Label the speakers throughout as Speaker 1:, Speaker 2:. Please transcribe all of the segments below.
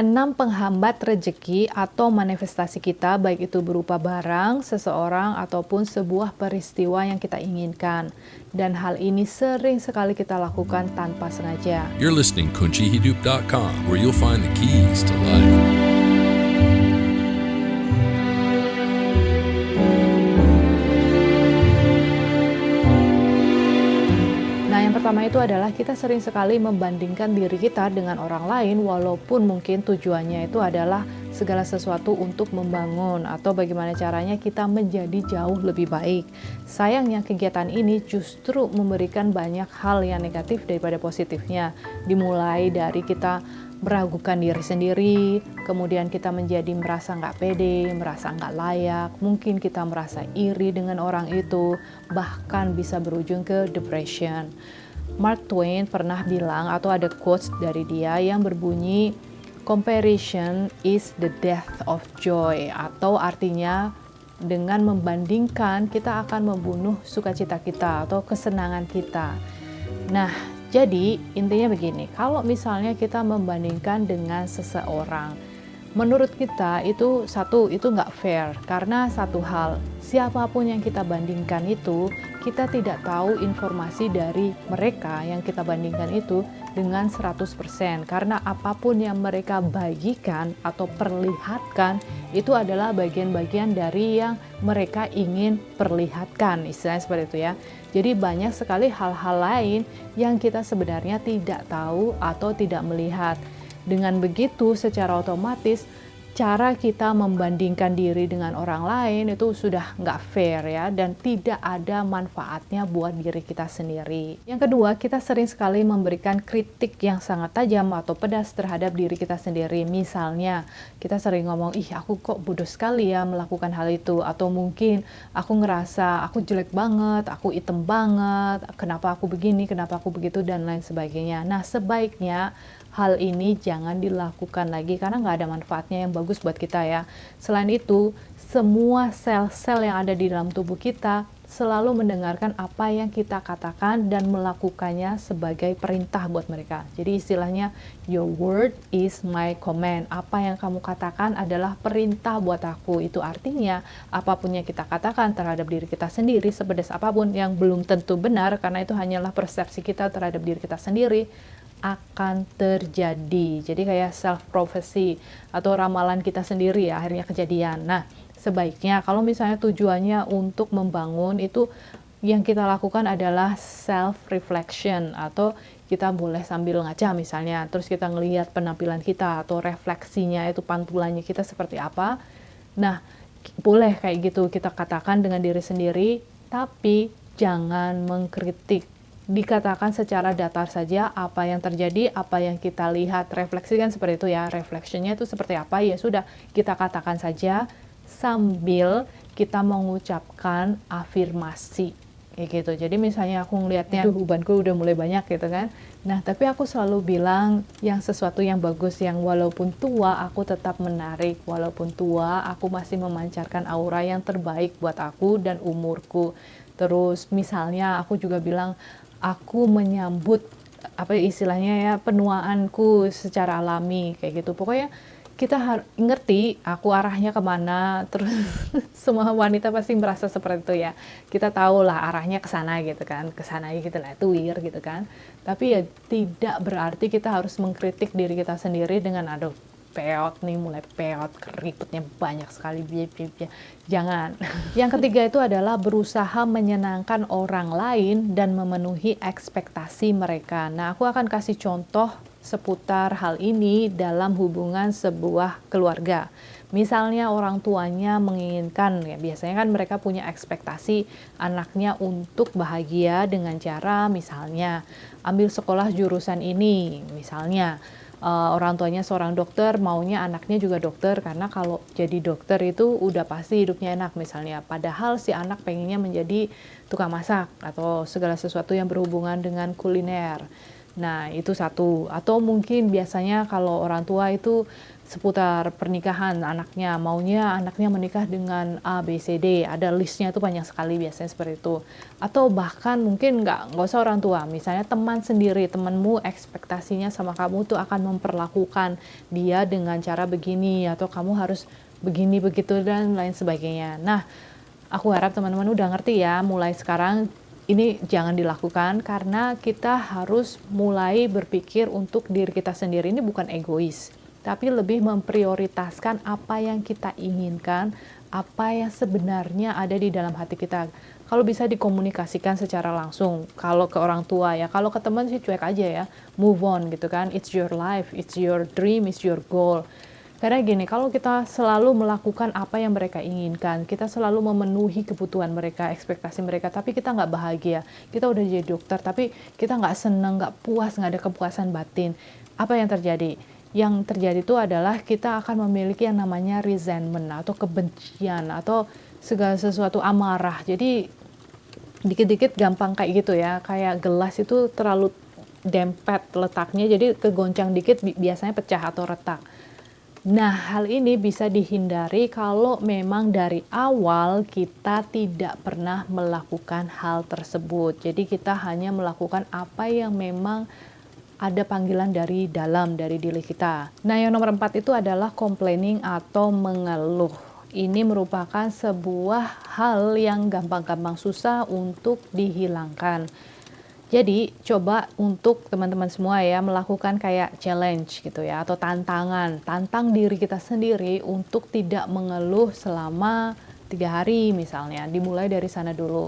Speaker 1: 6 penghambat rezeki atau manifestasi kita, baik itu berupa barang, seseorang, ataupun sebuah peristiwa yang kita inginkan. Dan hal ini sering sekali kita lakukan tanpa sengaja.
Speaker 2: You're listening kuncihidup.com, where you'll find the keys to life.
Speaker 1: Nah, yang pertama itu adalah kita sering sekali membandingkan diri kita dengan orang lain, walaupun mungkin tujuannya itu adalah segala sesuatu untuk membangun atau bagaimana caranya kita menjadi jauh lebih baik. Sayangnya kegiatan ini justru memberikan banyak hal yang negatif daripada positifnya. Dimulai dari kita meragukan diri sendiri, kemudian kita menjadi merasa nggak pede, merasa nggak layak, mungkin kita merasa iri dengan orang itu, bahkan bisa berujung ke depression. Mark Twain pernah bilang, atau ada quotes dari dia yang berbunyi, comparison is the death of joy, atau artinya dengan membandingkan kita akan membunuh sukacita kita atau kesenangan kita. Nah, jadi intinya begini, kalau misalnya kita membandingkan dengan seseorang, menurut kita itu nggak fair, karena satu hal, siapapun yang kita bandingkan itu, kita tidak tahu informasi dari mereka yang kita bandingkan itu dengan 100%, karena apapun yang mereka bagikan atau perlihatkan itu adalah bagian-bagian dari yang mereka ingin perlihatkan, istilahnya seperti itu ya. Jadi banyak sekali hal-hal lain yang kita sebenarnya tidak tahu atau tidak melihat. Dengan begitu secara otomatis cara kita membandingkan diri dengan orang lain itu sudah nggak fair ya, dan tidak ada manfaatnya buat diri kita sendiri. Yang kedua, kita sering sekali memberikan kritik yang sangat tajam atau pedas terhadap diri kita sendiri. Misalnya, kita sering ngomong, ih aku kok bodoh sekali ya melakukan hal itu, atau mungkin aku ngerasa aku jelek banget, aku item banget, kenapa aku begini, kenapa aku begitu, dan lain sebagainya. Nah, sebaiknya hal ini jangan dilakukan lagi karena nggak ada manfaatnya yang bagus buat kita ya. Selain itu, semua sel-sel yang ada di dalam tubuh kita selalu mendengarkan apa yang kita katakan dan melakukannya sebagai perintah buat mereka. Jadi istilahnya, your word is my command. Apa yang kamu katakan adalah perintah buat aku. Itu artinya apapun yang kita katakan terhadap diri kita sendiri, sepedas apapun yang belum tentu benar, karena itu hanyalah persepsi kita terhadap diri kita sendiri, akan terjadi. Jadi kayak self prophecy atau ramalan kita sendiri ya, akhirnya kejadian. Nah, sebaiknya kalau misalnya tujuannya untuk membangun, itu yang kita lakukan adalah self reflection, atau kita boleh sambil ngaca misalnya, terus kita ngelihat penampilan kita atau refleksinya itu, pantulannya kita seperti apa. Nah, boleh kayak gitu kita katakan dengan diri sendiri, tapi jangan mengkritik. Dikatakan secara datar saja apa yang terjadi, apa yang kita lihat, refleksikan seperti itu ya. Reflectionnya itu seperti apa, ya sudah kita katakan saja sambil kita mengucapkan afirmasi kayak gitu. Jadi misalnya aku ngelihatnya, ubanku udah mulai banyak gitu kan. Nah, tapi aku selalu bilang yang sesuatu yang bagus, yang walaupun tua aku tetap menarik, walaupun tua aku masih memancarkan aura yang terbaik buat aku dan umurku. Terus misalnya aku juga bilang, aku menyambut apa istilahnya ya, penuaanku secara alami kayak gitu. Pokoknya kita ngerti aku arahnya kemana. Terus semua wanita pasti merasa seperti itu ya. Kita tahu lah arahnya ke sana gitu kan, ke sana gitu lah, itu weird gitu kan. Tapi ya tidak berarti kita harus mengkritik diri kita sendiri dengan aduh peot nih, mulai peot, keriputnya banyak sekali, jangan. Yang ketiga itu adalah berusaha menyenangkan orang lain dan memenuhi ekspektasi mereka. Nah, aku akan kasih contoh seputar hal ini dalam hubungan sebuah keluarga. Misalnya orang tuanya menginginkan, ya biasanya kan mereka punya ekspektasi anaknya untuk bahagia dengan cara misalnya ambil sekolah jurusan ini, misalnya orang tuanya seorang dokter, maunya anaknya juga dokter, karena kalau jadi dokter itu udah pasti hidupnya enak misalnya. Padahal si anak pengennya menjadi tukang masak atau segala sesuatu yang berhubungan dengan kuliner. Nah, itu satu. Atau mungkin biasanya kalau orang tua itu seputar pernikahan anaknya, maunya anaknya menikah dengan A, B, C, D. Ada listnya itu panjang sekali biasanya seperti itu. Atau bahkan mungkin nggak usah orang tua, misalnya teman sendiri, temanmu ekspektasinya sama kamu tuh akan memperlakukan dia dengan cara begini, atau kamu harus begini, begitu, dan lain sebagainya. Nah, aku harap teman-teman udah ngerti ya, mulai sekarang ini jangan dilakukan karena kita harus mulai berpikir untuk diri kita sendiri. Ini bukan egois, tapi lebih memprioritaskan apa yang kita inginkan, apa yang sebenarnya ada di dalam hati kita. Kalau bisa dikomunikasikan secara langsung, kalau ke orang tua ya, kalau ke teman sih cuek aja ya, move on gitu kan, it's your life, it's your dream, it's your goal. Karena gini, kalau kita selalu melakukan apa yang mereka inginkan, kita selalu memenuhi kebutuhan mereka, ekspektasi mereka, tapi kita nggak bahagia. Kita udah jadi dokter, tapi kita nggak seneng, nggak puas, nggak ada kepuasan batin. Apa yang terjadi? Yang terjadi itu adalah kita akan memiliki yang namanya resentment, atau kebencian, atau segala sesuatu amarah. Jadi, dikit-dikit gampang kayak gitu ya, kayak gelas itu terlalu dempet letaknya, jadi kegoncang dikit biasanya pecah atau retak. Nah, hal ini bisa dihindari kalau memang dari awal kita tidak pernah melakukan hal tersebut. Jadi kita hanya melakukan apa yang memang ada panggilan dari dalam, dari diri kita. Nah, yang nomor 4 itu adalah complaining atau mengeluh. Ini merupakan sebuah hal yang gampang-gampang susah untuk dihilangkan. Jadi coba untuk teman-teman semua ya melakukan kayak challenge gitu ya, atau tantangan, tantang diri kita sendiri untuk tidak mengeluh selama 3 hari misalnya, dimulai dari sana dulu.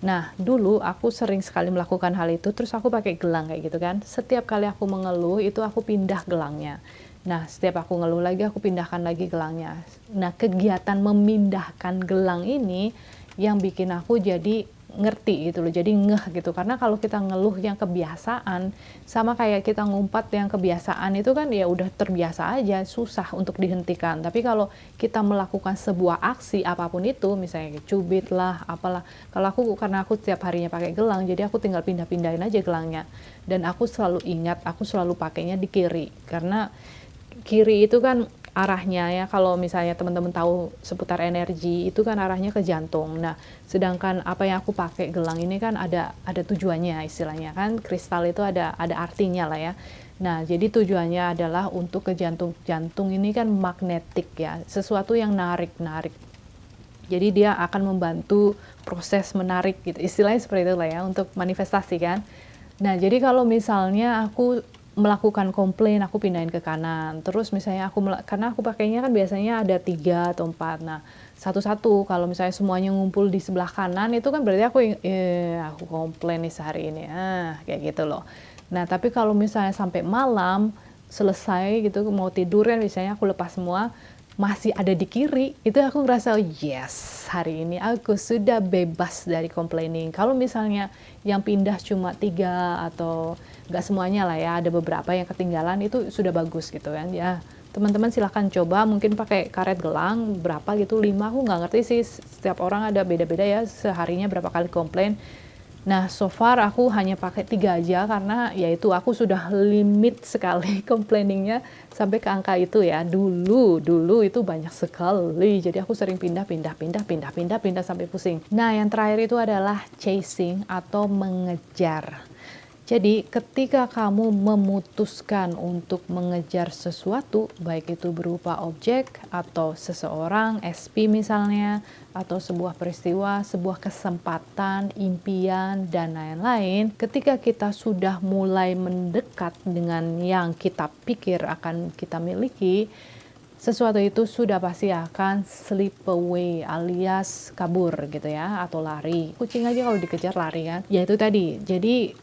Speaker 1: Nah, dulu aku sering sekali melakukan hal itu, terus aku pakai gelang kayak gitu kan. Setiap kali aku mengeluh itu aku pindah gelangnya. Nah, setiap aku ngeluh lagi aku pindahkan lagi gelangnya. Nah, kegiatan memindahkan gelang ini yang bikin aku jadi ngerti gitu loh, jadi ngeh gitu. Karena kalau kita ngeluh yang kebiasaan, sama kayak kita ngumpat yang kebiasaan itu kan ya udah terbiasa aja, susah untuk dihentikan. Tapi kalau kita melakukan sebuah aksi apapun itu, misalnya cubit lah, apalah. Kalau aku, karena aku setiap harinya pakai gelang, jadi aku tinggal pindah-pindahin aja gelangnya. Dan aku selalu ingat, aku selalu pakainya di kiri. Karena kiri itu kan arahnya ya, kalau misalnya teman-teman tahu seputar energi itu kan arahnya ke jantung. Nah, sedangkan apa yang aku pakai gelang ini kan ada tujuannya, istilahnya kan kristal itu ada artinya lah ya. Nah, jadi tujuannya adalah untuk ke jantung. Jantung ini kan magnetik ya, sesuatu yang narik. Jadi dia akan membantu proses menarik gitu. Istilahnya seperti itu lah ya, untuk manifestasi kan. Nah, jadi kalau misalnya aku melakukan komplain, aku pindahin ke kanan. Terus misalnya karena aku pakainya kan biasanya ada 3 atau 4. Nah, satu-satu, kalau misalnya semuanya ngumpul di sebelah kanan, itu kan berarti aku komplain nih sehari ini. Kayak gitu loh. Nah, tapi kalau misalnya sampai malam, selesai gitu, mau tidur kan misalnya aku lepas semua, masih ada di kiri, itu aku ngerasa yes, hari ini aku sudah bebas dari complaining. Kalau misalnya yang pindah cuma 3 atau nggak semuanya lah ya, ada beberapa yang ketinggalan, itu sudah bagus gitu kan ya. Teman-teman silahkan coba, mungkin pakai karet gelang berapa gitu, 5, aku nggak ngerti sih, setiap orang ada beda-beda ya, seharinya berapa kali komplain. Nah, so far aku hanya pakai 3 aja karena yaitu aku sudah limit sekali complainingnya sampai ke angka itu ya. Dulu itu banyak sekali. Jadi aku sering pindah sampai pusing. Nah, yang terakhir itu adalah chasing atau mengejar. Jadi ketika kamu memutuskan untuk mengejar sesuatu, baik itu berupa objek atau seseorang, SP misalnya, atau sebuah peristiwa, sebuah kesempatan, impian, dan lain-lain, ketika kita sudah mulai mendekat dengan yang kita pikir akan kita miliki, sesuatu itu sudah pasti akan slip away alias kabur gitu ya, atau lari. Kucing aja kalau dikejar lari kan. Ya itu tadi, jadi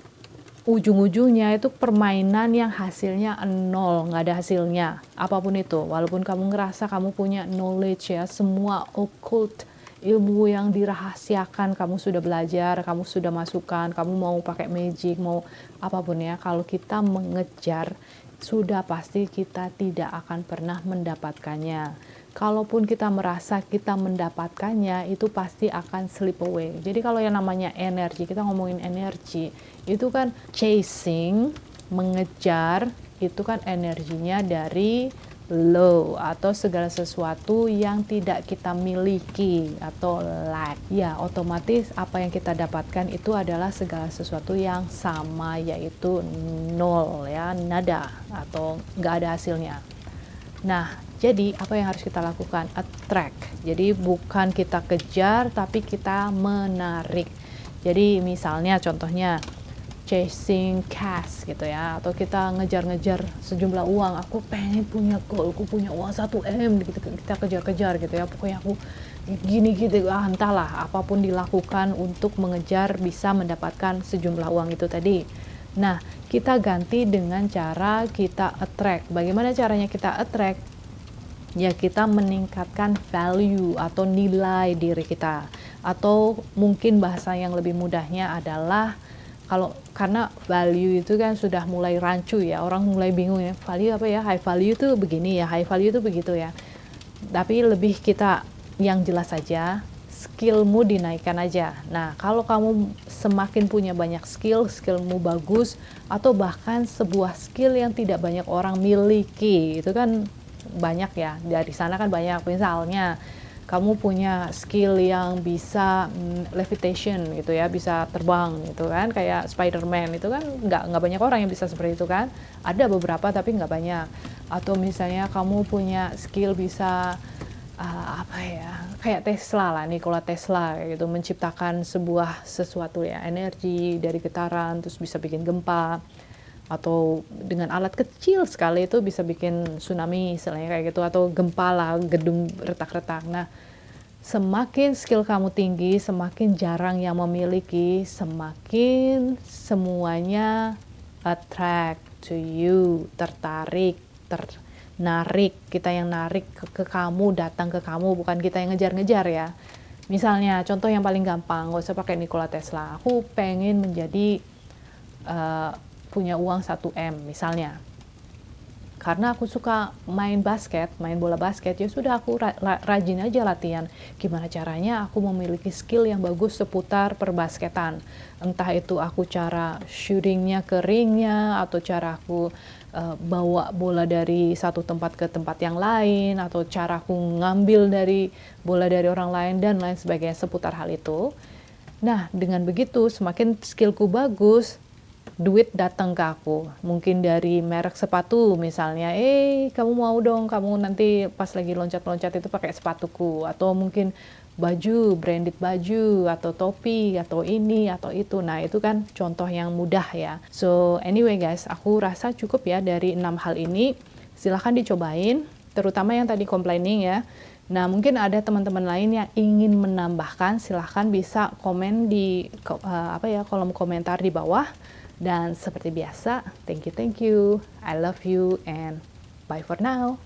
Speaker 1: ujung-ujungnya itu permainan yang hasilnya 0, nggak ada hasilnya, apapun itu. Walaupun kamu ngerasa kamu punya knowledge ya, semua occult, ilmu yang dirahasiakan, kamu sudah belajar, kamu sudah masukkan, kamu mau pakai magic, mau apapun ya, kalau kita mengejar, sudah pasti kita tidak akan pernah mendapatkannya. Kalaupun kita merasa kita mendapatkannya, itu pasti akan slip away. Jadi kalau yang namanya energi, kita ngomongin energi, itu kan chasing, mengejar itu kan energinya dari low atau segala sesuatu yang tidak kita miliki atau lack. Ya, otomatis apa yang kita dapatkan itu adalah segala sesuatu yang sama, yaitu nol ya, nada atau nggak ada hasilnya. Nah, jadi apa yang harus kita lakukan? Attract. Jadi bukan kita kejar tapi kita menarik. Jadi misalnya contohnya chasing cash gitu ya, atau kita ngejar-ngejar sejumlah uang. Aku pengen punya goal, aku punya uang 1 M gitu, kita kejar-kejar gitu ya, pokoknya aku gini gitu, entahlah apapun dilakukan untuk mengejar bisa mendapatkan sejumlah uang itu tadi. Nah, kita ganti dengan cara kita attract. Bagaimana caranya kita attract? Ya, kita meningkatkan value atau nilai diri kita, atau mungkin bahasa yang lebih mudahnya adalah karena value itu kan sudah mulai rancu ya, orang mulai bingung ya, value apa ya, high value itu begini ya, high value itu begitu ya. Tapi lebih kita yang jelas saja, skillmu dinaikkan aja. Nah, kalau kamu semakin punya banyak skillmu bagus, atau bahkan sebuah skill yang tidak banyak orang miliki, itu kan banyak ya, dari sana kan banyak. Misalnya kamu punya skill yang bisa levitation gitu ya, bisa terbang gitu kan, kayak Spider-Man itu kan nggak banyak orang yang bisa seperti itu kan, ada beberapa tapi nggak banyak. Atau misalnya kamu punya skill bisa apa ya, kayak Tesla lah, Nikola Tesla kayak gitu, menciptakan sesuatu ya, energi dari getaran terus bisa bikin gempa, atau dengan alat kecil sekali itu bisa bikin tsunami istilahnya kayak gitu, atau gempa lah, gedung retak-retak. Nah, semakin skill kamu tinggi, semakin jarang yang memiliki, semakin semuanya attract to you, tertarik, narik, kita yang narik ke kamu, datang ke kamu, bukan kita yang ngejar-ngejar ya. Misalnya contoh yang paling gampang, gak usah pakai Nikola Tesla, aku pengen menjadi punya uang 1 M misalnya, karena aku suka main bola basket, ya sudah aku rajin aja latihan. Gimana caranya aku memiliki skill yang bagus seputar perbasketan, entah itu aku cara shootingnya ke ringnya, atau cara aku bawa bola dari satu tempat ke tempat yang lain, atau cara aku ngambil dari bola dari orang lain, dan lain sebagainya seputar hal itu. Nah, dengan begitu semakin skillku bagus, duit datang ke aku, mungkin dari merek sepatu misalnya, kamu mau dong, kamu nanti pas lagi loncat-loncat itu pakai sepatuku, atau mungkin baju, branded baju, atau topi, atau ini, atau itu. Nah, itu kan contoh yang mudah ya. So, anyway guys, aku rasa cukup ya dari 6 hal ini, silahkan dicobain, terutama yang tadi complaining ya. Nah, mungkin ada teman-teman lain yang ingin menambahkan, silahkan bisa komen di kolom komentar di bawah. Dan seperti biasa, thank you, I love you, and bye for now.